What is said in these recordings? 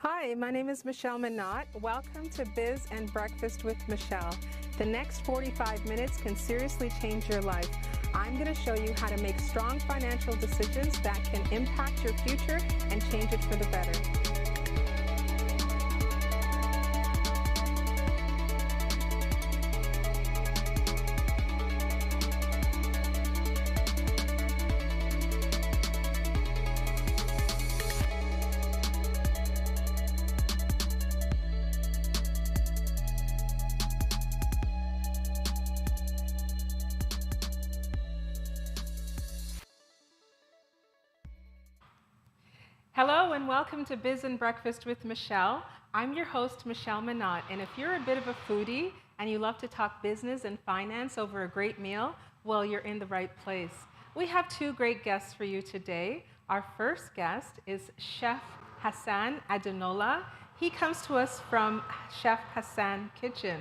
Hi, my name is Michelle Minot. Welcome to Biz and Breakfast with Michelle. The next 45 minutes can seriously change your life. I'm going to show you how to make strong financial decisions that can impact your future and change it for the better. Hello and welcome to Biz and Breakfast with Michelle. I'm your host, Michelle Minot, and if you're a bit of a foodie and you love to talk business and finance over a great meal, well, you're in the right place. We have two great guests for you today. Our first guest is Chef Hassan Adenola. He comes to us from Chef Hassan Kitchen,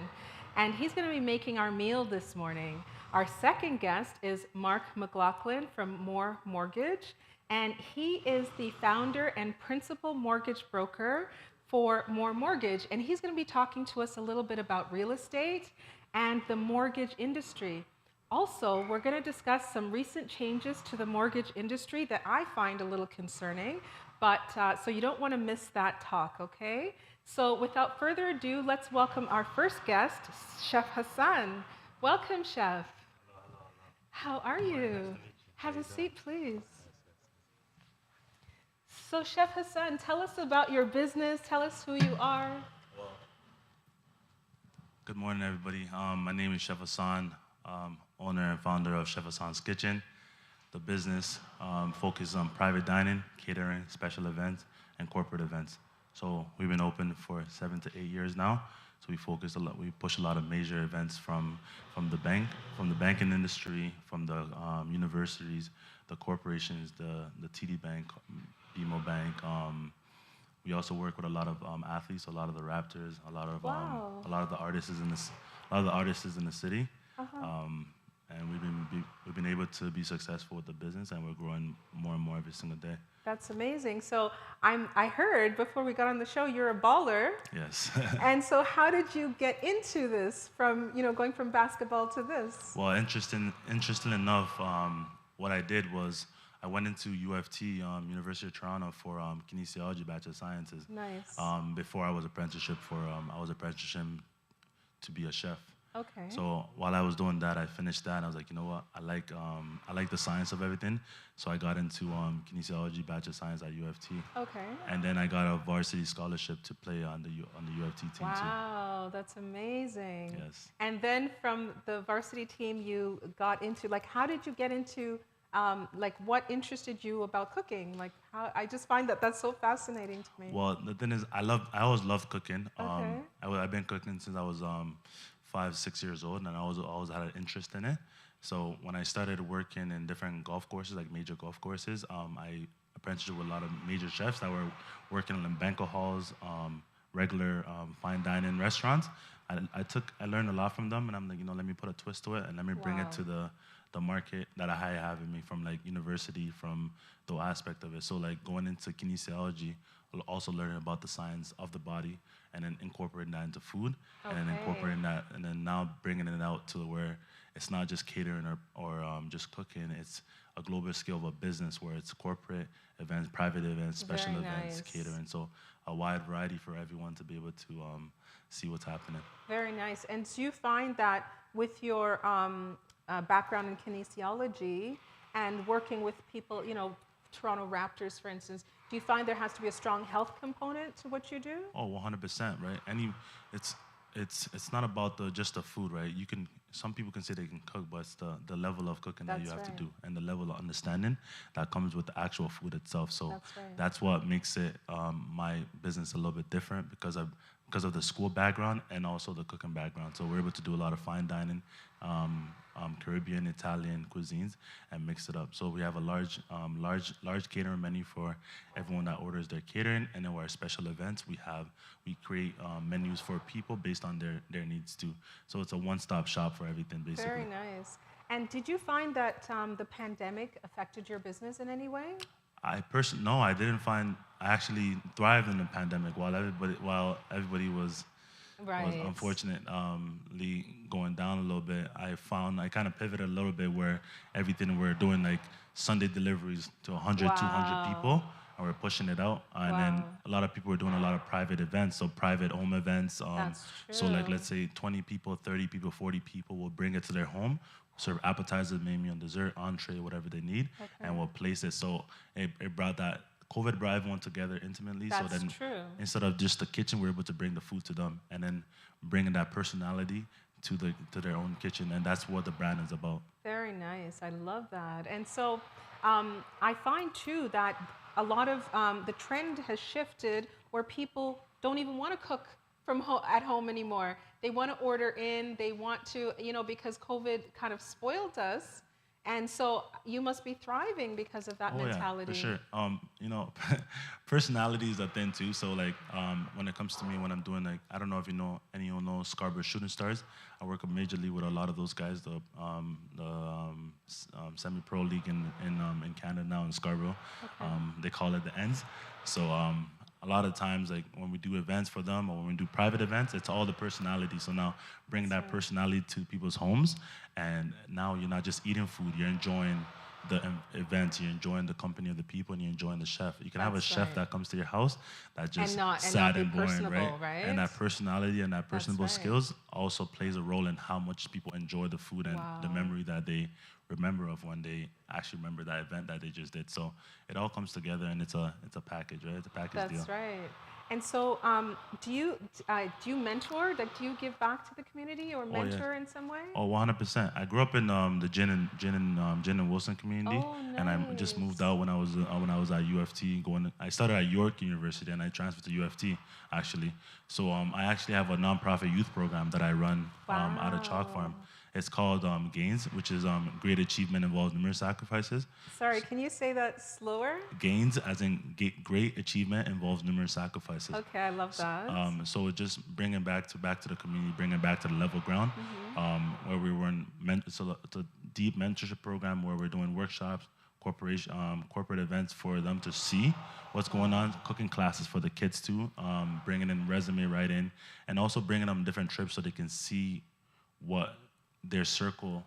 and he's going to be making our meal this morning. Our second guest is Mark McLaughlin from More Mortgage, and he is the founder and principal mortgage broker for More Mortgage, and he's going to be talking to us a little bit about real estate and the mortgage industry. Also, we're going to discuss some recent changes to the mortgage industry that I find a little concerning, but so you don't want to miss that talk, okay? So without further ado, let's welcome our first guest, Chef Hassan. Welcome, Chef. How are you? Have a seat, please. So, Chef Hassan, tell us about your business. Tell us who you are. Good morning, everybody. My name is Chef Hassan, owner and founder of Chef Hassan's Kitchen. The business focuses on private dining, catering, special events, and corporate events. So we've been open for 7 to 8 years now. So we focus a lot. We push a lot of major events from the banking industry, from the universities, the corporations, the TD Bank, BMO Bank. We also work with a lot of athletes, a lot of the Raptors, a lot of the artists in the city. And we've been able to be successful with the business, and we're growing more and more every single day. That's amazing. So I heard before we got on the show, you're a baller. Yes. And so how did you get into this from, going from basketball to this? Well, interesting enough, what I did was I went into UFT, University of Toronto, for kinesiology, Bachelor of Sciences. Nice. Before I was apprenticeship to be a chef. Okay. So while I was doing that, I finished that, and I was like, you know what? I like the science of everything. So I got into kinesiology, Bachelor of Science at UFT. Okay. And then I got a varsity scholarship to play on the UFT team too. Wow, that's amazing. Yes. And then from the varsity team, you got into, how did you get into, what interested you about cooking? I just find that that's so fascinating to me. Well, the thing is, I always loved cooking. Okay. I've been cooking since I was 5, 6 years old, and I always had an interest in it. So when I started working in different golf courses, like major golf courses, I apprenticed with a lot of major chefs that were working in banquet halls, regular fine dining restaurants. I learned a lot from them, and I'm like, let me put a twist to it, and let me bring it to the market that I have in me from university, from the aspect of it. So going into kinesiology, also learning about the science of the body, and then incorporating that into food, and then incorporating that, and then now bringing it out to where it's not just catering or just cooking. It's a global scale of a business where it's corporate events, private events, special events, catering. So a wide variety for everyone to be able to see what's happening. Very nice. And do you find that with your background in kinesiology and working with people, Toronto Raptors, for instance, do you find there has to be a strong health component to what you do? Oh, 100%, right? It's not about just the food, right? Some people can say they can cook, but it's the level of cooking that you have to do, and the level of understanding that comes with the actual food itself. So that's what makes it my business a little bit different, because of the school background and also the cooking background. So we're able to do a lot of fine dining, Caribbean, Italian cuisines, and mix it up. So we have a large catering menu for everyone that orders their catering, and then our special events, we create menus for people based on their needs too. So it's a one-stop shop for everything, basically. Very nice. And did you find that the pandemic affected your business in any way? No, I didn't find. I actually thrived in the pandemic while everybody was Right. unfortunately going down a little bit. I kind of pivoted a little bit where everything we're doing like Sunday deliveries to 100, 200 Wow. people, and we're pushing it out. And then Wow. a lot of people were doing a lot of private events, so private home events. That's So like true. let's say 20 people, 30 people, 40 people will bring it to their home, serve appetizers, maybe on dessert, entree, whatever they need, and Okay. we'll place it. So it brought that COVID brought everyone together intimately. So That's then true. instead of just the kitchen, we're able to bring the food to them, and then bringing that personality to their own kitchen, and that's what the brand is about. Very nice. I love that. And so I find too that a lot of the trend has shifted where people don't even want to cook at home anymore. They want to order in. They want to, because COVID kind of spoiled us. And so you must be thriving because of that Oh yeah, for mentality. sure. Personality is a thing too. So like, when it comes to me, when I'm doing like, I don't know if anyone knows Scarborough Shooting Stars. I work majorly with a lot of those guys. The semi-pro league in Canada now in Scarborough. Okay. They call it the Ends. So a lot of times, like when we do events for them or when we do private events, it's all the personality. So now bring That's that right. personality to people's homes, and now you're not just eating food, you're enjoying the events, you're enjoying the company of the people, and you're enjoying the chef. You can have a That's chef right. that comes to your house that And just not sad be and boring, right? personable, And right? that personality and that That's personable right. skills also plays a role in how much people enjoy the food and the Wow. memory that they remember of when they actually remember that event that they just did. So it all comes together, and it's a package, right? It's a package deal. That's right. And so, do you mentor? Like, do you give back to the community or Oh yeah. mentor in some way? Oh, 100%. I grew up in the Gin and Wilson community, Oh, and I just moved nice. out when I was at UFT. I started at York University, and I transferred to UFT actually. So I actually have a nonprofit youth program that I run out of Chalk Wow. Farm. It's called Gains, which is Great Achievement Involves Numerous Sacrifices. Sorry, can you say that slower? Gains, as in great achievement, involves numerous sacrifices. Okay, I love that. So it's just bringing back to the community, bringing back to the level ground, Hmm. where we were it's a deep mentorship program where we're doing workshops, corporate events for them to see what's going Wow. on, cooking classes for the kids too, bringing in resume writing, and also bringing them different trips so they can see what their circle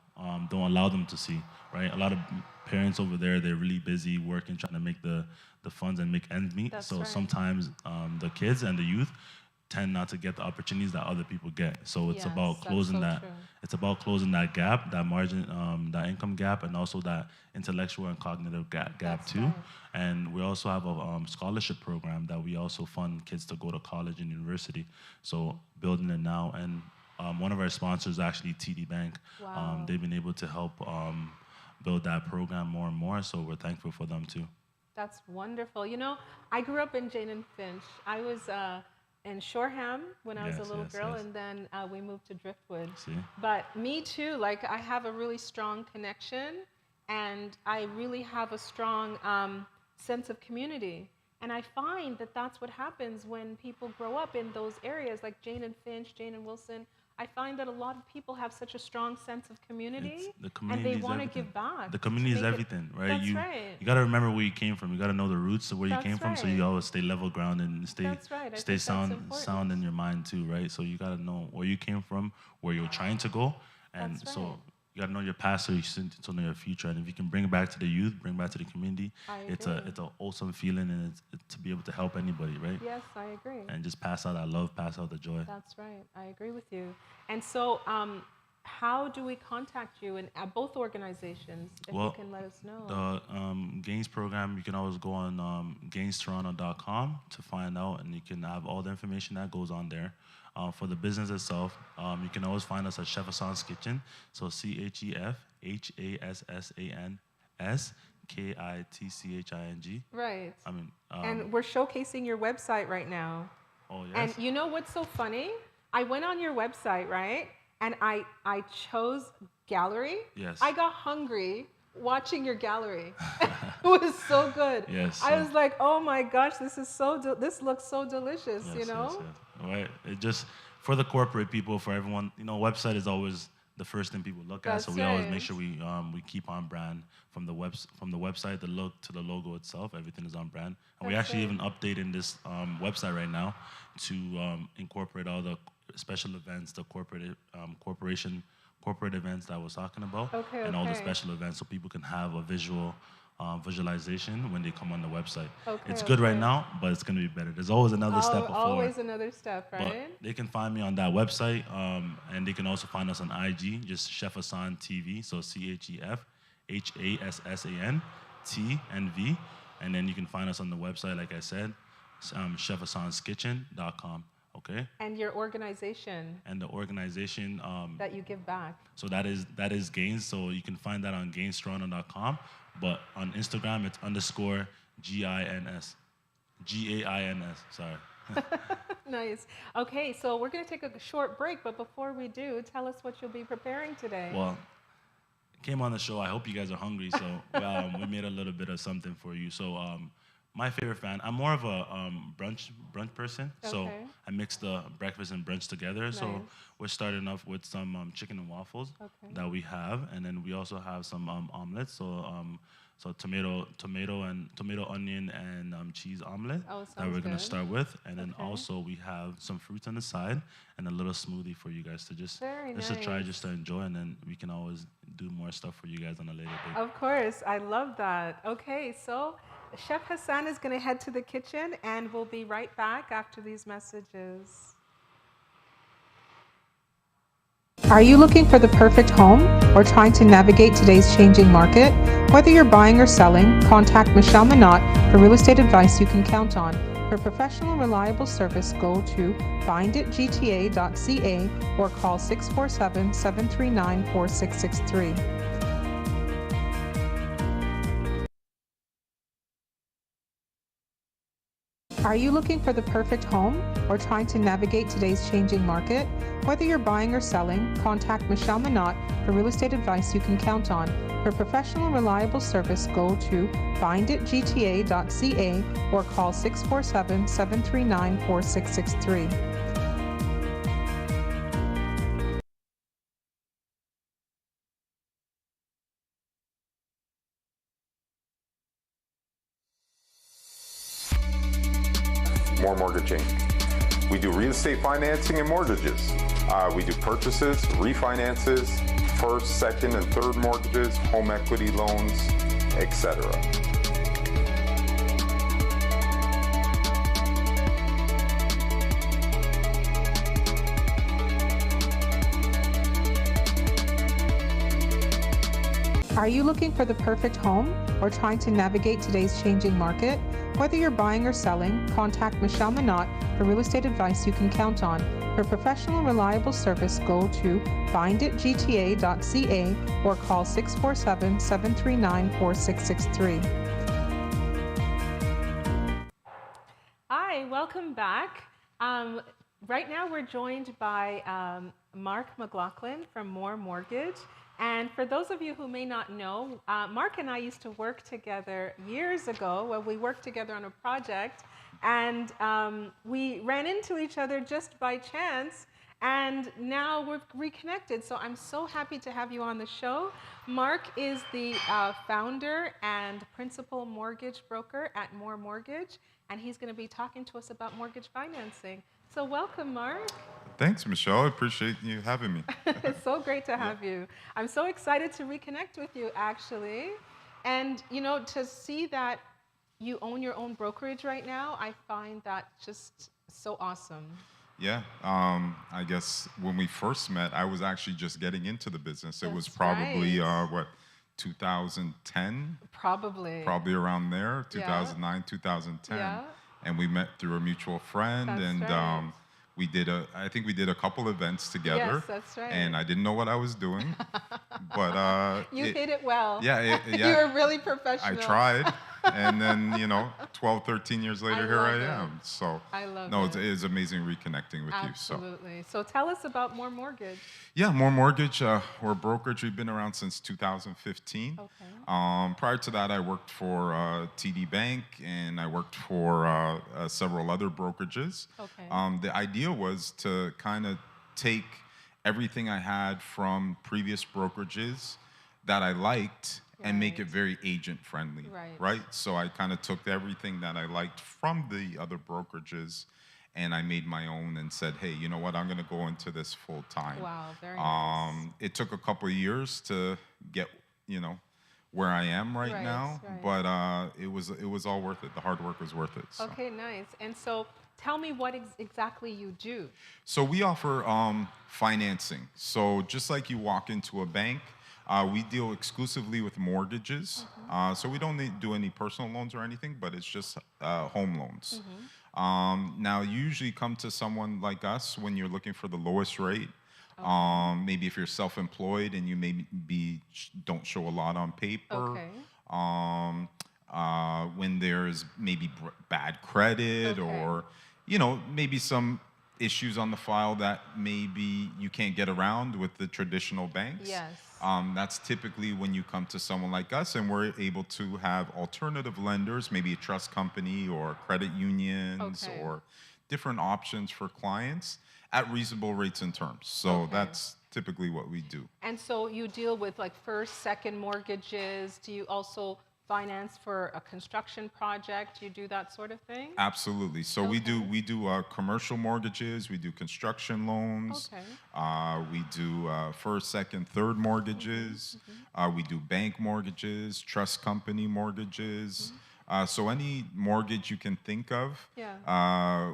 don't allow them to see, right? A lot of parents over there, they're really busy working, trying to make the funds and make ends meet. That's So right. sometimes the kids and the youth tend not to get the opportunities that other people get. So it's Yes, about that's closing so that. true. It's about closing that gap, that margin, that income gap, and also that intellectual and cognitive gap That's too. right. And we also have a scholarship program that we also fund kids to go to college and university. So building it now, and one of our sponsors, actually TD Bank, Wow. they've been able to help build that program more and more. So we're thankful for them too. That's wonderful. I grew up in Jane and Finch. I was in Shoreham when I was a Yes, little yes, girl, yes. and then we moved to Driftwood. See? But me too, like I have a really strong connection, and I really have a strong sense of community. And I find that that's what happens when people grow up in those areas, like Jane and Finch, Jane and Wilson. I find that a lot of people have such a strong sense of It's community, the and they community is want to everything. give back The to community is make it. everything, right? That's You right. you gotta remember where you came from. You gotta know the roots of where you came That's from, so you right. always stay level grounded and stay That's right. I stay think that's sound important. in your mind too, right? So you gotta know where you came from, where you're trying to go, and That's so right. you gotta know your past so you to know your future. And if you can bring it back to the youth, bring it back to the community, I it's agree. a awesome feeling, and it's to be able to help anybody, right? Yes, I agree. And just pass out that love, pass out the joy. That's right. I agree with you. And so, how do we contact you in at both organizations? If you Well, can let us know. the Gains program, you can always go on gainstoronto.com to find out, and you can have all the information that goes on there. For the business itself, you can always find us at Chef Hassan's Kitchen. So ChefHassans Right. I mean, And we're showcasing your website right now. oh And yes, you know what's so funny? I went on your website, right? And I chose gallery. yes, I got hungry watching your gallery. It was so good. yes. I So was like, "Oh my gosh, this looks so delicious," yes, yes, yes. Right. It just for the corporate people, for everyone, website is always the first thing people look at. So we always make sure we keep on brand from the website, the look to the logo itself. Everything is on brand, and we actually even updating this website right now to incorporate all the special events, the corporate events that I was talking about, and all the special events, so people can have a visualization when they come on the website. It's good right now, but it's going to be better. There's always another step before. Always another step, right? But they can find me on that website, and they can also find us on IG, just Chef Hassan TV, so ChefHassan TV, and then you can find us on the website, like I said, chefhassanskitchen.com. Okay. And your organization. And the organization that you give back. So that is Gains. So you can find that on GainsToronto.com. But on Instagram, it's _GINS. GAINS. Sorry. Nice. Okay, so we're going to take a short break, but before we do, tell us what you'll be preparing today. Well, came on the show. I hope you guys are hungry, so we made a little bit of something for you. So my favorite fan, I'm more of a brunch person, so I mix the breakfast and brunch together. Nice. So we're starting off with some chicken and waffles that we have, and then we also have some omelets. So tomato, onion, and cheese omelet that we're gonna start with, and then also we have some fruits on the side and a little smoothie for you guys to just to try, just to enjoy, and then we can always do more stuff for you guys on a later date. Of course, I love that. Okay, so Chef Hassan is going to head to the kitchen, and we'll be right back after these messages. Are you looking for the perfect home or trying to navigate today's changing market? Whether you're buying or selling, contact Michelle Minot for real estate advice you can count on. For professional and reliable service, go to finditgta.ca or call 647-739-4663. Are you looking for the perfect home or trying to navigate today's changing market? Whether you're buying or selling, contact Michelle Minot for real estate advice you can count on. For professional and reliable service, go to finditgta.ca or call 647-739-4663. More Mortgaging. We do real estate financing and mortgages. We do purchases, refinances, first, second, and third mortgages, home equity loans, etc. Are you looking for the perfect home or trying to navigate today's changing market? Whether you're buying or selling, contact Michelle Minot for real estate advice you can count on. For professional and reliable service, go to finditgta.ca or call 647-739-4663. Hi, welcome back. Right now we're joined by Mark McLaughlin from More Mortgage. And for those of you who may not know, Mark and I used to work together years ago. Well, we worked together on a project, and we ran into each other just by chance, and now we're reconnected. So I'm so happy to have you on the show. Mark is the founder and principal mortgage broker at More Mortgage, and he's going to be talking to us about mortgage financing. So welcome, Mark. Thanks, Michelle. I appreciate you having me. It's so great to have you. I'm so excited to reconnect with you, actually. And, you know, to see that you own your own brokerage right now, I find that just so awesome. Yeah. I guess when we first met, I was actually just getting into the business. It was probably, 2010? Probably. Probably around there, 2009, 2010. Yeah. And we met through a mutual friend. That's right. I think we did a couple events together. Yes, that's right. And I didn't know what I was doing, but you hit it well. Yeah. You were really professional. I tried, and then 12, 13 years later, here I am. So I love it. It's amazing reconnecting with you. Absolutely. So tell us about More Mortgage. Yeah, More Mortgage. We're a brokerage. We've been around since 2015. Okay. Prior to that, I worked for TD Bank, and I worked for several other brokerages. Okay. The idea was to kind of take everything I had from previous brokerages that I liked and make it very agent friendly, right? So I kind of took everything that I liked from the other brokerages and I made my own and said, hey, you know what, I'm gonna go into this full time. Wow, very nice. It took a couple of years to get, where I am right now, but it was all worth it. The hard work was worth it. So. Okay, nice. And so tell me what exactly you do. So we offer financing. So just like you walk into a bank, we deal exclusively with mortgages. So we don't do any personal loans or anything, but it's just home loans. Now, you usually come to someone like us when you're looking for the lowest rate. Maybe if you're self-employed and you maybe don't show a lot on paper. When there's maybe bad credit or, maybe some issues on the file that maybe you can't get around with the traditional banks. Yes. That's typically when you come to someone like us, and we're able to have alternative lenders, maybe a trust company or credit unions or different options for clients at reasonable rates and terms. So that's typically what we do. And so you deal with like first, second mortgages. Do you also finance for a construction project? You do that sort of thing? Absolutely. So we do commercial mortgages, we do construction loans, we do first, second, third mortgages, we do bank mortgages, trust company mortgages. So any mortgage you can think of,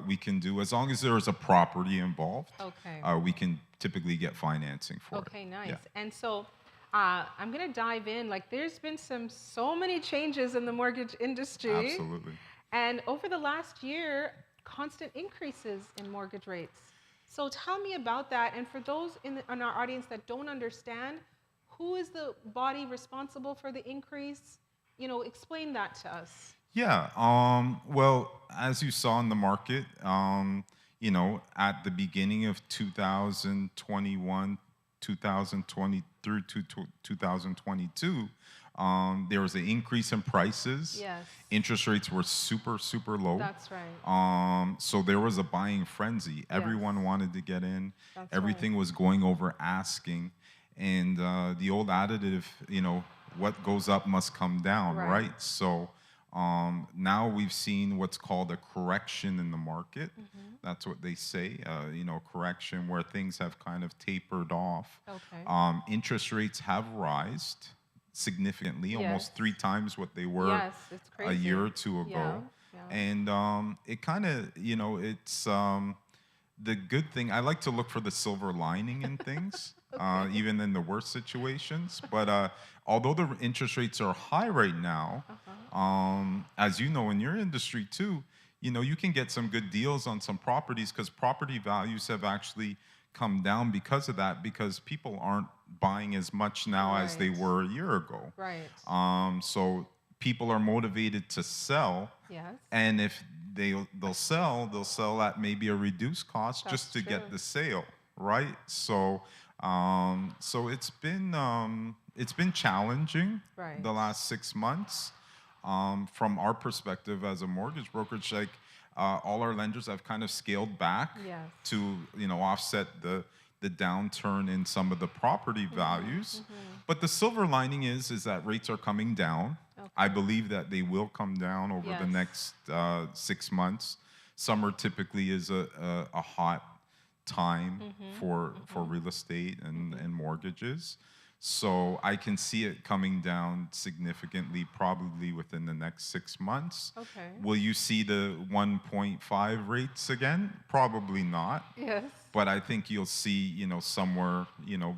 we can do, as long as there is a property involved. We can typically get financing for it. Okay, nice. And so I'm going to dive in. Like, there's been so many changes in the mortgage industry. Absolutely. And over the last year, constant increases in mortgage rates. So tell me about that. And for those in our audience that don't understand, who is the body responsible for the increase? Explain that to us. Yeah. Well, as you saw in the market, at the beginning of 2021, 2020 through to 2022, there was an increase in prices. Yes. Interest rates were super, super low. That's right. So there was a buying frenzy. Everyone wanted to get in. Everything was going over asking. And the old additive, what goes up must come down, right? So now we've seen what's called a correction in the market. That's what they say, correction where things have kind of tapered off. Interest rates have risen significantly, almost 3 times what they were a year or two ago. And it kind of, it's the good thing. I like to look for the silver lining in things. Even in the worst situations. But although the interest rates are high right now, as you know in your industry too, you can get some good deals on some properties because property values have actually come down because of that, because people aren't buying as much now as they were a year ago. So people are motivated to sell. And if they'll sell at maybe a reduced cost just to get the sale, right? So it's been challenging the last 6 months. From our perspective as a mortgage brokerage, like all our lenders have kind of scaled back to offset the downturn in some of the property values. But the silver lining is that rates are coming down. I believe that they will come down over the next 6 months. Summer typically is a hot time for real estate and mortgages. So I can see it coming down significantly probably within the next 6 months. Will you see the 1.5 rates again? Probably not. But I think you'll see, somewhere,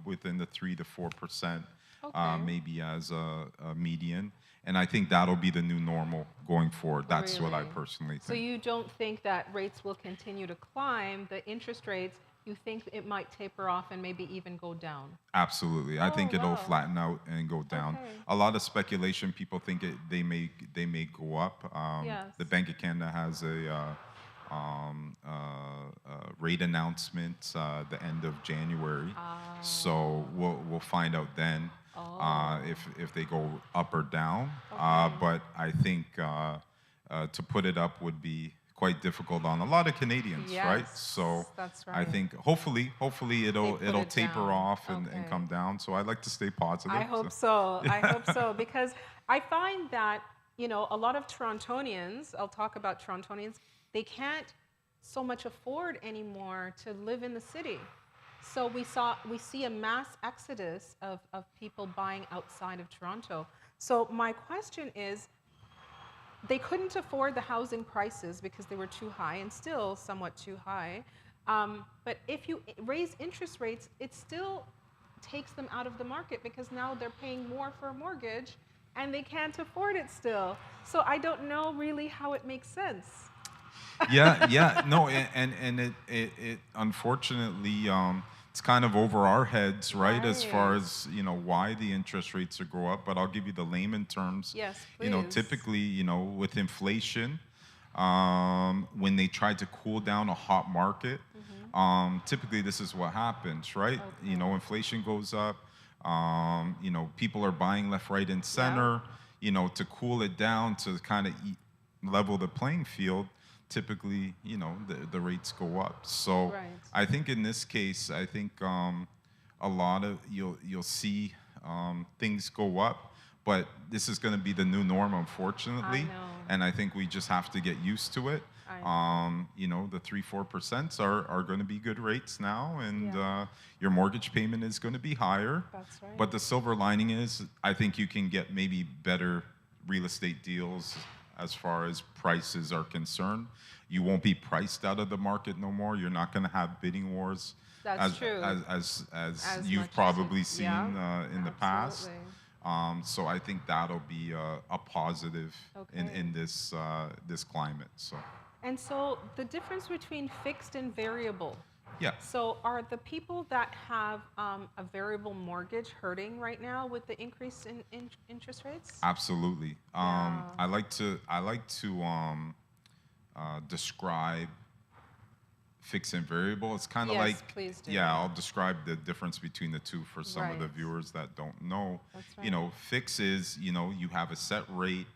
within the 3 to 4%, maybe as a median. And I think that'll be the new normal going forward. That's what I personally think. So you don't think that rates will continue to climb, the interest rates, you think it might taper off and maybe even go down? Absolutely. I think it'll flatten out and go down. A lot of speculation, people think they may go up. The Bank of Canada has a rate announcement the end of January. So we'll find out then if they go up or down. But I think to put it up would be quite difficult on a lot of Canadians, right? Yes, So that's I right. think hopefully it'll put it'll it taper down. off and Okay. come down. So I like to stay positive. I hope so. I hope so, because I find that, you know, a lot of Torontonians, I'll talk about Torontonians, they can't so much afford anymore to live in the city. So we see a mass exodus of people buying outside of Toronto. So my question is, they couldn't afford the housing prices because they were too high, and still somewhat too high. But if you raise interest rates, it still takes them out of the market because now they're paying more for a mortgage and they can't afford it still. So I don't know really how it makes sense. Yeah, no, and it unfortunately it's kind of over our heads, right? As far Right. as why the interest rates are go up, but I'll give you the layman terms. Yes, please. Typically, with inflation, when they try to cool down a hot market, typically this is what happens, right? Okay. Inflation goes up. People are buying left, right, and center. To cool it down to kind of level the playing field. Typically, the rates go up. So Right. I think in this case, I think a lot of you'll see things go up, but this is going to be the new norm, unfortunately. I know. And I think we just have to get used to it. I know. The 3-4% are going to be good rates now, and Yeah. your mortgage payment is going to be higher. That's right. But the silver lining is, I think you can get maybe better real estate deals as far as prices are concerned. You won't be priced out of the market no more. You're not going to have bidding wars That's true. as As you've much as probably you- seen yeah, in the past. absolutely. So I think that'll be a positive in Okay. this climate. So And so the difference between fixed and variable. yeah. So are the people that have a variable mortgage hurting right now with the increase in interest rates? Absolutely. Yeah. I like to describe fixed and variable. It's kind of Yes, like, please do. yeah, I'll describe the difference between the two for some of the Right. viewers that don't know. That's right. Fix is, you have a set rate.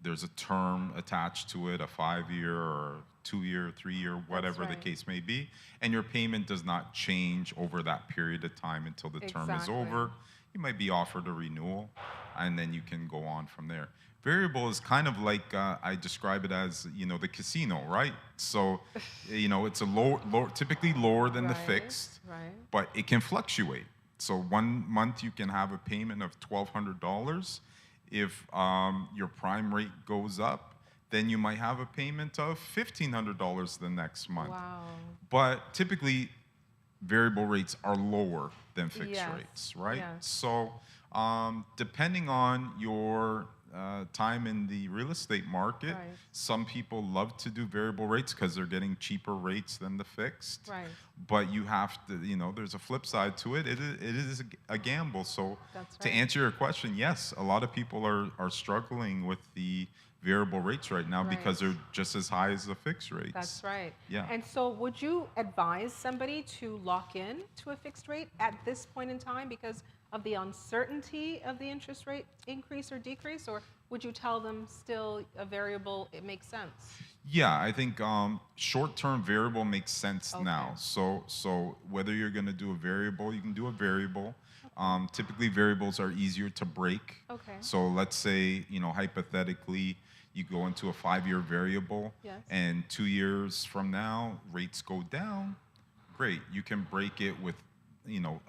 There's a term attached to it, a 5-year or 2-year, 3-year, whatever the right. case may be, and your payment does not change over that period of time until the term is Exactly. over. You might be offered a renewal, and then you can go on from there. Variable is kind of like I describe it as the casino, right? So it's a typically lower than the Right, fixed, right. but it can fluctuate. So 1 month you can have a payment of $1,200. If your prime rate goes up, then you might have a payment of $1,500 the next month. Wow. But typically, variable rates are lower than fixed Yes, rates, right? yes. So depending on your time in the real estate market, Right. some people love to do variable rates because they're getting cheaper rates than the fixed. Right. But you have to, there's a flip side to it. It is a gamble. So That's to right. answer your question, yes, a lot of people are struggling with the variable rates right now because Right. they're just as high as the fixed rates. That's right. Yeah. And so would you advise somebody to lock in to a fixed rate at this point in time because of the uncertainty of the interest rate increase or decrease, or would you tell them still a variable, it makes sense? Yeah, I think short-term variable makes sense now. Okay. So whether you're going to do a variable, you can do a variable. Typically, variables are easier to break. Okay. So let's say, hypothetically, you go into a 5-year variable, Yes. and 2 years from now, rates go down. Great, you can break it with,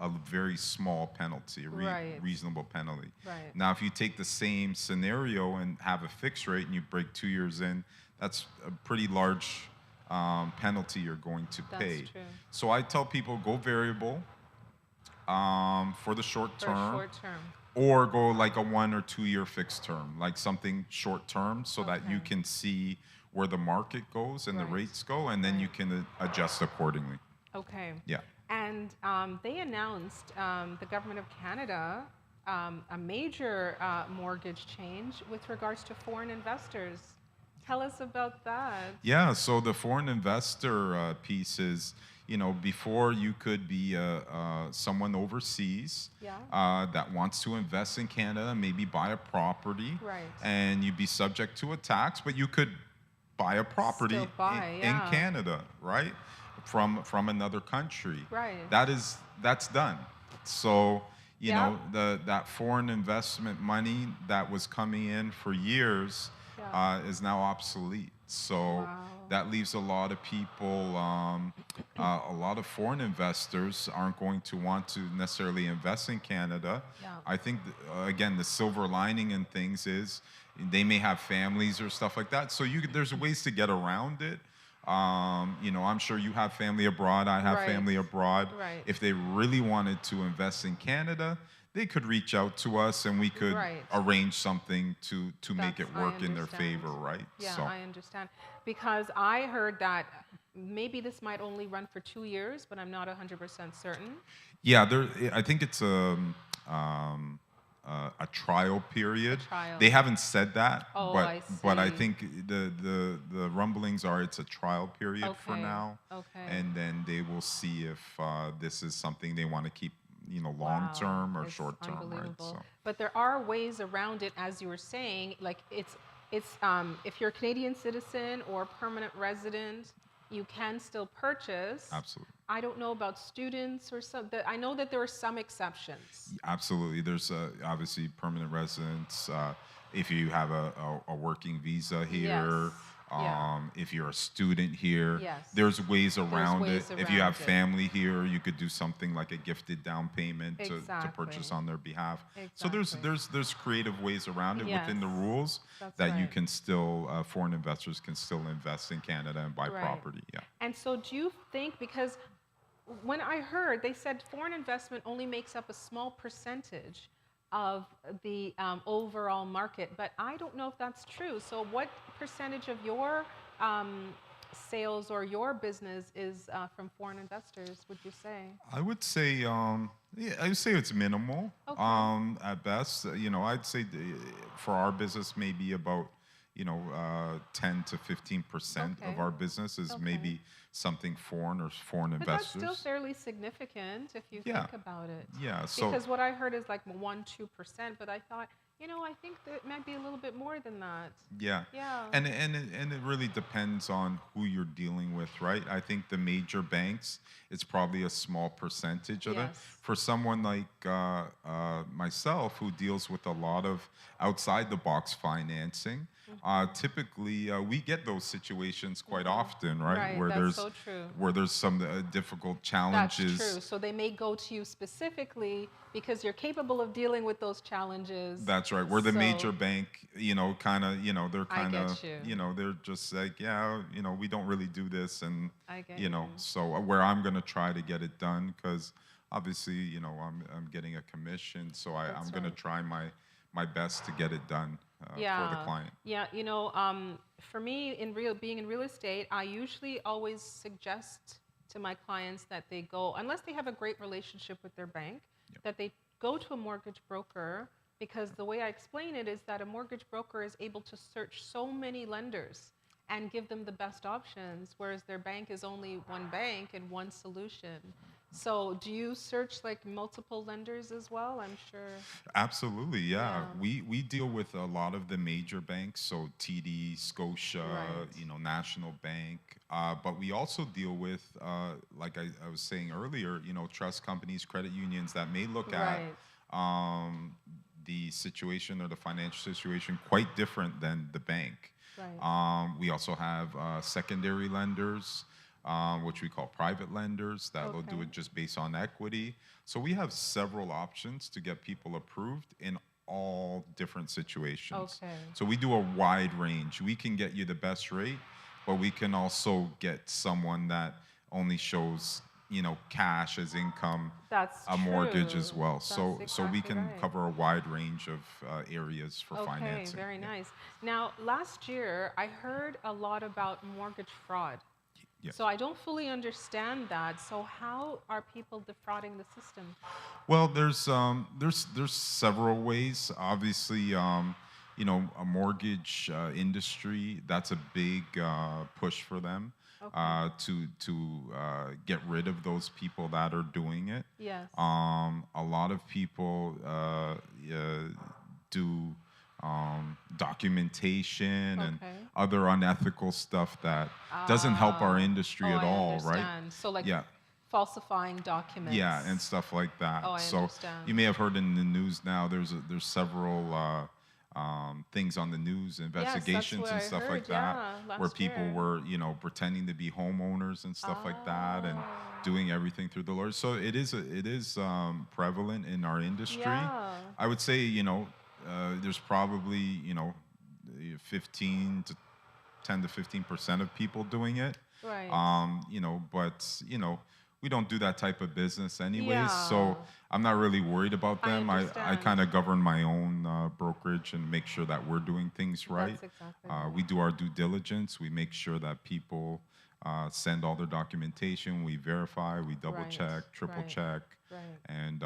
a very small penalty, a Right. reasonable penalty. Right. Now, if you take the same scenario and have a fixed rate and you break 2 years in, that's a pretty large penalty you're going to That's pay. true. So I tell people go variable for the short For term, short term. or go like a 1 or 2 year fixed term, like something short term, so that you Okay. can see where the market goes and the Right. rates go, and then you Right. can adjust accordingly. Okay. Yeah. And they announced, the government of Canada, a major mortgage change with regards to foreign investors. Tell us about that. Yeah, so the foreign investor piece is, before you could be someone overseas Yeah. that wants to invest in Canada, maybe buy a property, Right. and you'd be subject to a tax, but you could buy a property Still buy, in yeah. Canada, right? From another country. Right. That's done. So, you Yeah. know, that foreign investment money that was coming in for years Yeah. is now obsolete. So Wow. that leaves a lot of people, a lot of foreign investors aren't going to want to necessarily invest in Canada. Yeah. I think, again, the silver lining in things is they may have families or stuff like that. So there's ways to get around it. You know, I'm sure you have family abroad. I have Right. family abroad. Right. If they really wanted to invest in Canada, they could reach out to us and we could Right. arrange something to make it I work in their understand. favor, right? Yeah, So, I understand. Because I heard that maybe this might only run for 2 years, but I'm not 100% certain. yeah, I think it's a trial period. trial. They haven't said that, Oh, but I see. think the rumblings are it's a trial period for Okay, now, okay. and then they will see if this is something they want to keep, you know, long term or It's short term, right? unbelievable. So. But there are ways around it, as you were saying. Like it's if you're a Canadian citizen or permanent resident, you can still purchase. Absolutely. I don't know about students or something. I know that there are some exceptions. Absolutely. There's obviously permanent residents. If you have a working visa here, Yes. Yeah. if you're a student here, Yes. there's ways around ways it. If you have around it. family here, you could do something like a gifted down payment to purchase Exactly. on their behalf. So Exactly. there's creative ways around it within the Yes. rules That's that you right. can still foreign investors can still invest in Canada and buy Right. property. Yeah. And so do you think, because when I heard, they said foreign investment only makes up a small percentage of the overall market, but I don't know if that's true. So what percentage of your sales or your business is from foreign investors, would you say? I would say, yeah, I would say it's minimal, Okay. at best. You know, I'd say for our business, maybe about, 10 to 15% of Okay. our business is Okay. maybe something foreign or foreign But that's investors. still fairly significant if you Yeah. think about it. Yeah. So Because what I heard is like 1-2%, but I thought, I think that it might be a little bit more than that. yeah. Yeah. And it really depends on who you're dealing with, right? I think the major banks, it's probably a small percentage of it. Yes. For someone like myself, who deals with a lot of outside the box financing, typically we get those situations quite often, right? Right, Where that's there's so true. where there's some difficult That's challenges. true. So they may go to you specifically because you're capable of dealing with those challenges. That's right. Where the So- major bank, kind of, they're I kind get of, you. they're just like, yeah, we don't really do this, and I get you know, you. so where I'm gonna try to get it done, because obviously, I'm getting a commission, so I'm gonna right. try my best to get it done for the client. Yeah, for me, being in real estate, I usually always suggest to my clients that they go, unless they have a great relationship with their bank, that they go to a mortgage broker, because the way I explain it is that a mortgage broker is able to search so many lenders and give them the best options, whereas their bank is only one bank and one solution. So do you search like multiple lenders as well? I'm sure. Absolutely, yeah. Yeah. We deal with a lot of the major banks, so TD, Scotia, Right. National Bank, but we also deal with, like I was saying earlier, trust companies, credit unions that may look at the situation or the financial situation quite different than the bank. Right. We also have secondary lenders, which we call private lenders, that will do Okay. it just based on equity. So we have several options to get people approved in all different situations. Okay. So we do a wide range. We can get you the best rate, but we can also get someone that only shows, cash as income, That's a mortgage true. as well. That's So we exactly can right. cover a wide range of areas for financing. Okay, very Yeah. nice. Now, last year, I heard a lot about mortgage fraud. Yes. So I don't fully understand that. So how are people defrauding the system? Well, there's several ways. Obviously, a mortgage industry, that's a big push for them, Okay. to get rid of those people that are doing it. Yes. A lot of people do documentation and Okay. other unethical stuff that doesn't help our industry at all, right? Understand. So like falsifying documents. Yeah, and stuff like that. Oh, I so understand. you may have heard in the news now. There's several things on the news, investigations and stuff like that, where people were, pretending to be homeowners and stuff like that, and doing everything through the lawyers. So it is prevalent in our industry. Yeah. I would say, there's probably 10 to 15% of people doing it. Right. But we don't do that type of business anyways, so I'm not really worried about them. I kind of govern my own brokerage and make sure that we're doing things right. That's exactly right. We do our due diligence. We make sure that people send all their documentation. We verify. We double check, triple check, and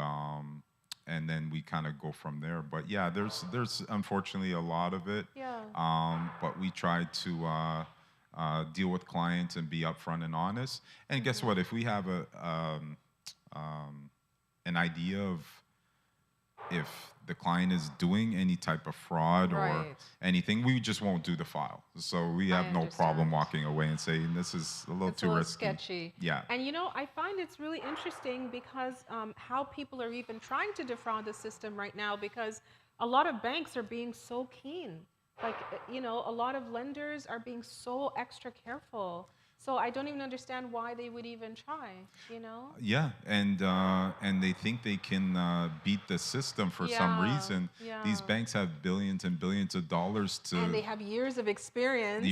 then we kind of go from there. But yeah, there's unfortunately a lot of it. Yeah. But we try to deal with clients and be upfront and honest. And guess what? If we have an idea of if the client is doing any type of fraud or anything, we just won't do the file. So we have no problem walking away and saying this is a little too risky. Sketchy. Yeah. And I find it's really interesting because how people are even trying to defraud the system right now, because a lot of banks are being so keen. Like, a lot of lenders are being so extra careful. So I don't even understand why they would even try, Yeah, and they think they can beat the system for some reason. Yeah. These banks have billions and billions of dollars to... And they have years of experience.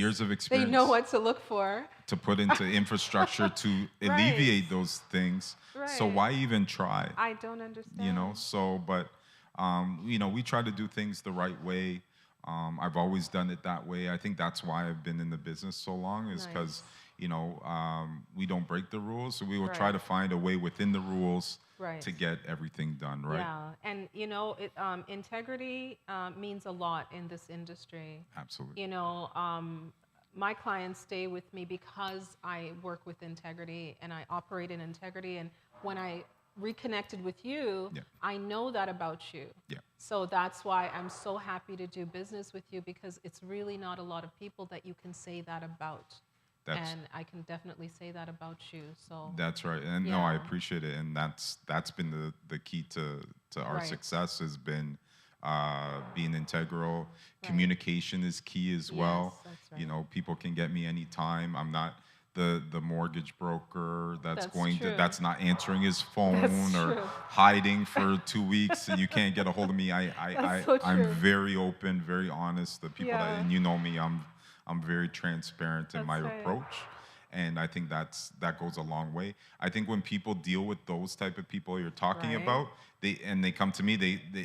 They know what to look for. To put into infrastructure to alleviate those things. Right. So why even try? I don't understand. But we try to do things the right way. I've always done it that way. I think that's why I've been in the business so long, is because, we don't break the rules. So we will try to find a way within the rules to get everything done, right? Yeah, and, integrity means a lot in this industry. Absolutely. My clients stay with me because I work with integrity and I operate in integrity. And when I reconnected with you, I know that about you. Yeah. So that's why I'm so happy to do business with you, because it's really not a lot of people that you can say that about. And I can definitely say that about you. So that's right. And no, I appreciate it. And that's been the key to our success, has been being integral. Communication is key as well. That's right. People can get me anytime. I'm not the mortgage broker that's true. not answering his phone or hiding for 2 weeks and you can't get a hold of me. I'm very open, very honest. The people that, and me, I'm very transparent in my approach. And I think that goes a long way. I think when people deal with those type of people you're talking about, they come to me,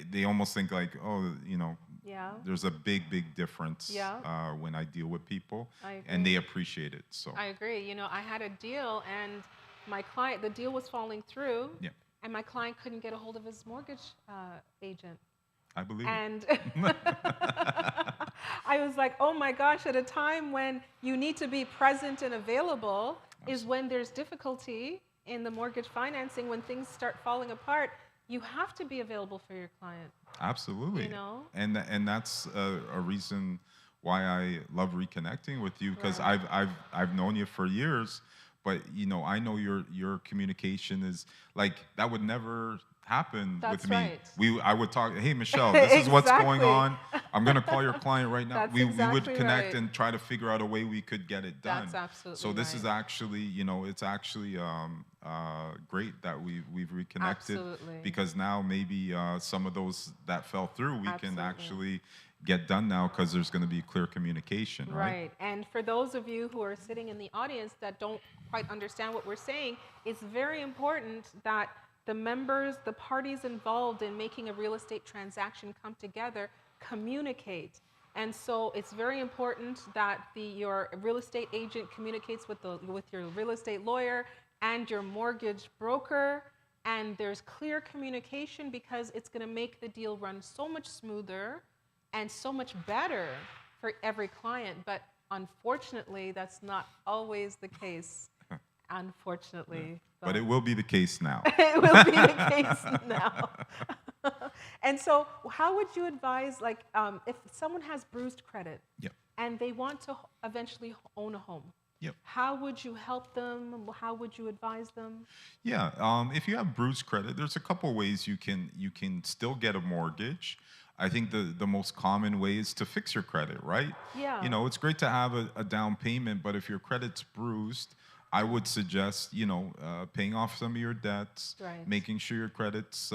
they almost think like, there's a big difference when I deal with people, and they appreciate it. So I agree. I had a deal, and the deal was falling through, and my client couldn't get a hold of his mortgage agent. I believe it. I was like, oh my gosh, at a time when you need to be present and available is when there's difficulty in the mortgage financing, when things start falling apart, you have to be available for your client. Absolutely. And that's a reason why I love reconnecting with you, because I've known you for years, but I know your communication is like, that would never happen with me. I would talk, hey Michelle, this is what's going on. I'm gonna call your client right now. We would connect and try to figure out a way we could get it done. That's absolutely so this is actually, it's actually great that we've reconnected. Absolutely. Because now maybe some of those that fell through, we can actually get done now, because there's going to be clear communication, right? And for those of you who are sitting in the audience that don't quite understand what we're saying, it's very important that the members, the parties involved in making a real estate transaction come together, communicate. And so it's very important that your real estate agent communicates with your real estate lawyer and your mortgage broker, and there's clear communication, because it's going to make the deal run so much smoother and so much better for every client. But unfortunately, that's not always the case. Unfortunately. But it will be the case now. It will be the case now. And so how would you advise, if someone has bruised credit, and they want to eventually own a home. Yep. How would you help them? How would you advise them? Yeah, if you have bruised credit, there's a couple ways you can still get a mortgage. I think the most common way is to fix your credit, right? Yeah. You know, it's great to have a down payment, but if your credit's bruised, I would suggest, paying off some of your debts, Right. making sure your credit's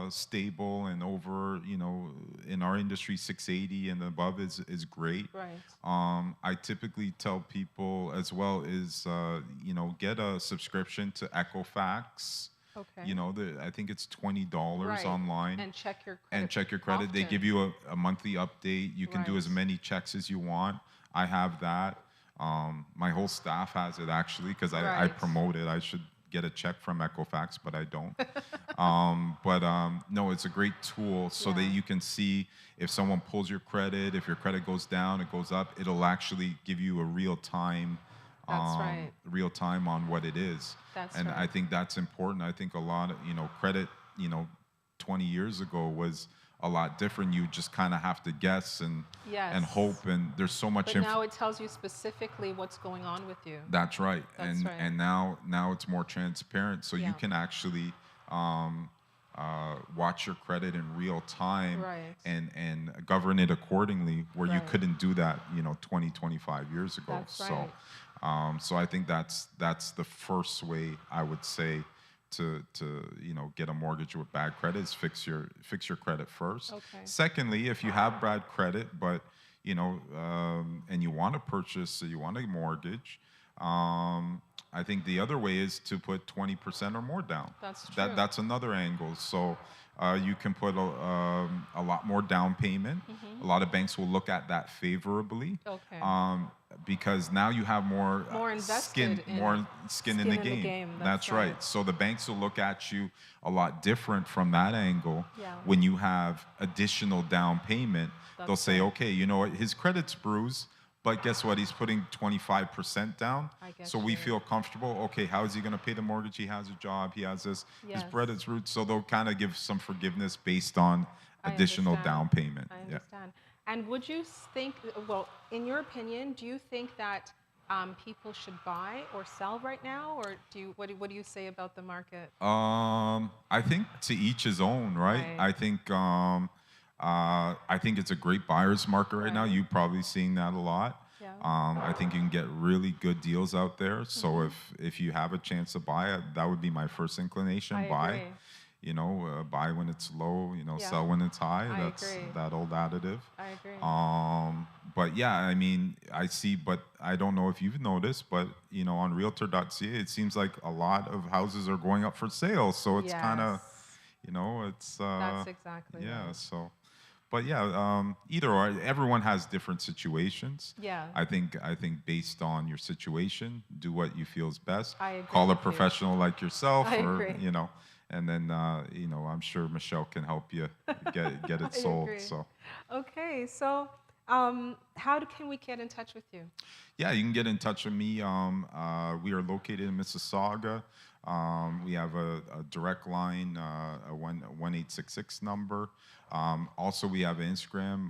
stable and over, in our industry, 680 and above is great. Right. I typically tell people as well is, get a subscription to Equifax. Okay. I think it's $20 Right. online. And check your credit. And check your credit. They often. give you a monthly update. You can do as Right. many checks as you want. I have that. My whole staff has it actually because I Right. promote it. I should get a check from Equifax, but I don't. No, it's a great tool so that Yeah. you can see if someone pulls your credit, if your credit goes down, it goes up. It'll actually give you a real time. That's right. Real time on what it is. That's and right. I think that's important. I think a lot of, credit, 20 years ago was a lot different. You just kind of have to guess and Yes. hope, and there's so much But now it tells you specifically what's going on with you. That's right. That's right. And now it's more transparent, so Yeah. you can actually watch your credit in real time Right. and govern it accordingly, where you Right. couldn't do that 20, 25 years ago. That's So right. so I think that's the first way I would say to get a mortgage with bad credit is fix your credit first. Okay. Secondly, if you have bad credit but and you want to purchase, you want a mortgage, I think the other way is to put 20% or more down. That's true. That's another angle. So you can put a lot more down payment. Mm-hmm. A lot of banks will look at that favorably. Okay. Because now you have more invested skin in the game. That's right. So the banks will look at you a lot different from that angle. Yeah. When you have additional down payment, they'll That's say, right. okay, you know what, his credit's bruised, but guess what? He's putting 25% down. I get So we you. feel comfortable. Okay, how is he going to pay the mortgage? He has a job. He has this. His Yes. credit's bruised. So they'll kind of give some forgiveness based on I additional understand. down payment. I Yeah. understand. And would you think, well, in your opinion, do you think that people should buy or sell right now, or what do you say about the market? I think to each his own, right? Right. I think it's a great buyer's market right now. Right. You're probably seeing that a lot. Yeah. I think you can get really good deals out there. So Mm-hmm. if you have a chance to buy it, that would be my first inclination. I Buy. agree. Buy when it's low. Yeah. Sell when it's high. I That's agree. that old additive. I agree. But yeah, I mean, I see, but I don't know if you've noticed, but on Realtor.ca, it seems like a lot of houses are going up for sale. So it's kind of, Yes. it's That's exactly yeah. right. So, but yeah, either or. Everyone has different situations. Yeah. I think based on your situation, do what you feel is best. I agree Call a with you. professional like yourself, I or agree. and then I'm sure Michelle can help you get it I sold. agree. So. Okay, so can we get in touch with you? Yeah, you can get in touch with me. We are located in Mississauga. We have a direct line, a 1866 number. Also, we have Instagram,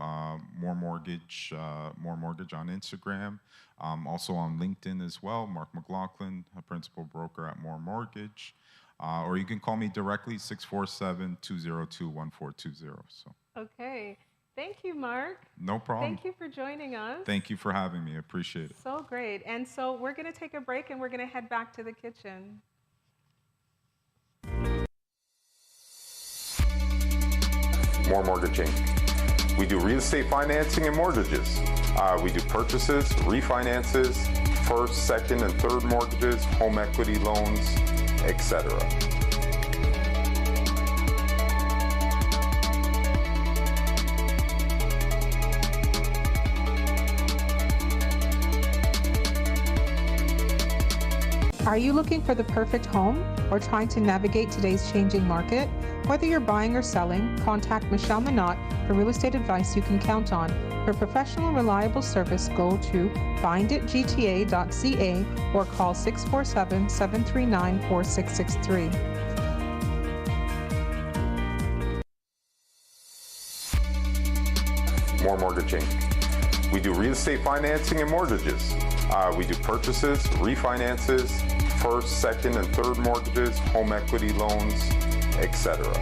More Mortgage on Instagram. Also on LinkedIn as well, Mark McLaughlin, a principal broker at More Mortgage. Or you can call me directly, 647-202-1420. So. Okay, thank you, Mark. No problem. Thank you for joining us. Thank you for having me. I appreciate it. So great. And so we're going to take a break and we're going to head back to the kitchen. More Mortgaging. We do real estate financing and mortgages. We do purchases, refinances, first, second, and third mortgages, home equity loans, etc. Are you looking for the perfect home or trying to navigate today's changing market? Whether you're buying or selling, contact Michelle Minot for real estate advice you can count on. For professional and reliable service, go to finditgta.ca or call 647-739-4663. More Mortgaging. We do real estate financing and mortgages. We do purchases, refinances, first, second, and third mortgages, home equity loans, etc.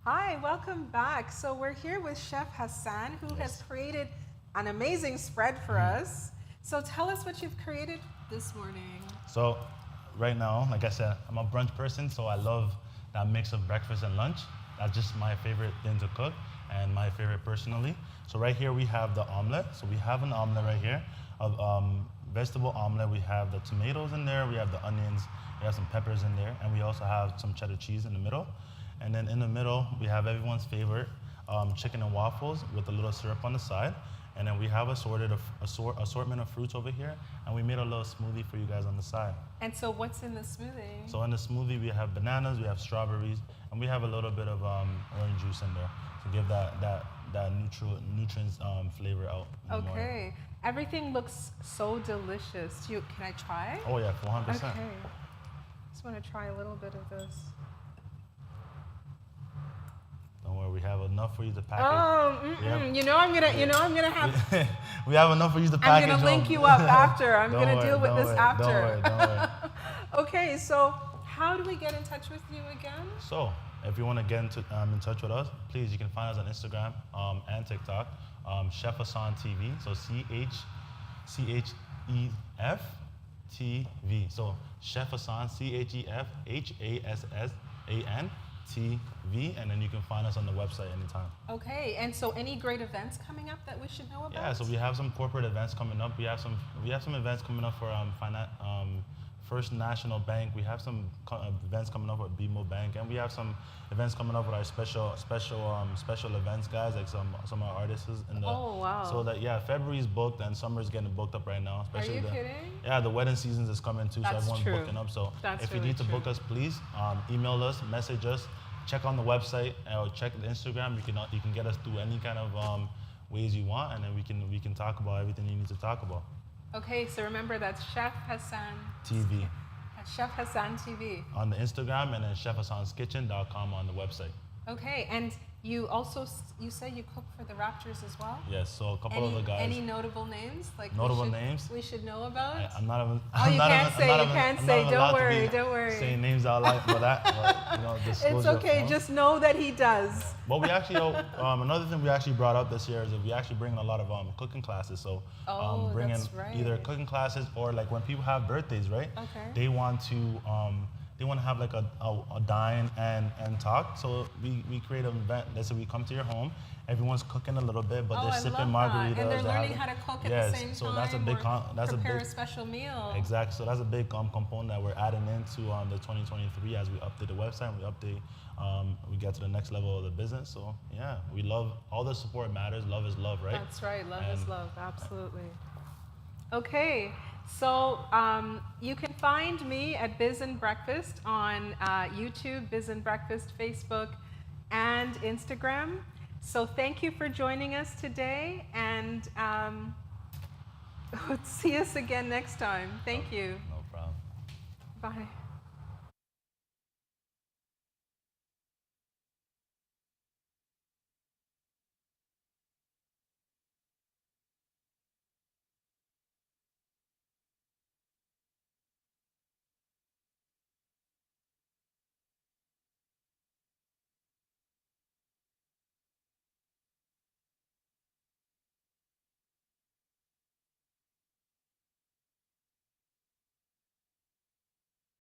Hi, welcome back. So we're here with Chef Hassan, who has created an amazing spread for us. So tell us what you've created this morning. So right now, like I said, I'm a brunch person, so I love that mix of breakfast and lunch. That's just my favorite thing to cook and my favorite personally. So right here we have the omelet. So we have an omelet right here of vegetable omelet. We have the tomatoes in there, we have the onions, we have some peppers in there, and we also have some cheddar cheese in the middle. And then in the middle, we have everyone's favorite chicken and waffles with a little syrup on the side. And then we have assortment of fruits over here, and we made a little smoothie for you guys on the side. And so what's in the smoothie? So in the smoothie, we have bananas, we have strawberries, and we have a little bit of orange juice in there to give that nutrients flavor out. Okay. Everything looks so delicious. Can I try? Oh yeah, 100%. Okay. Just want to try a little bit of this. Don't worry, we have enough for you to package. Oh, you know I'm gonna have. We have enough for you to package. I'm gonna link you up after. I'm Don't gonna worry, deal with this after. Don't worry. Okay, so how do we get in touch with you again? So if you want to get in touch with us, please, you can find us on Instagram and TikTok, Chef Hassan TV. So CHEF TV. So Chef Hassan, CHEFHASSAN TV, and then you can find us on the website anytime. Okay, and so any great events coming up that we should know about? Yeah, so we have some corporate events coming up. We have some events coming up for First National Bank. We have some events coming up with BMO Bank, and we have some events coming up with our special events guys, like some of our artists in the. Oh wow! So that February's booked and summer's getting booked up right now. Especially Are you kidding? Yeah, the wedding seasons is coming too, That's so everyone's true. booking up. So That's if you really need to true. book us, please email us, message us, check on the website, or check the Instagram. You can get us through any kind of ways you want, and then we can talk about everything you need to talk about. Okay, so remember that's Chef Hassan TV. Chef Hassan TV. On the Instagram, and then chefhassanskitchen.com on the website. Okay, and you say you cook for the Raptors as well? Yes, so a couple of the guys. Any notable names? Like Notable names? we should know about? I'm not even. Oh, you can't say. Don't worry. Saying names out loud for that, but, disclosure. It's okay. Just know that he does. But we actually, another thing we actually brought up this year is that we actually bring a lot of booking classes. So bringing that's right. either cooking classes or like when people have birthdays, right? Okay. They want to have like a dine and talk. So we create an event. Let's say we come to your home. Everyone's cooking a little bit, but they're sipping margaritas. And they're learning how to cook at the same time. So that's a big prepare a special meal. Exactly. So that's a big component that we're adding into the 2023 as we update the website. We get to the next level of the business. So yeah, we love all the support matters. Love is love, right? That's right. Love is love. Absolutely. Okay. So you can find me at Biz and Breakfast on YouTube, Biz and Breakfast, Facebook, and Instagram. So thank you for joining us today, and see us again next time. Thank you. No problem. Bye.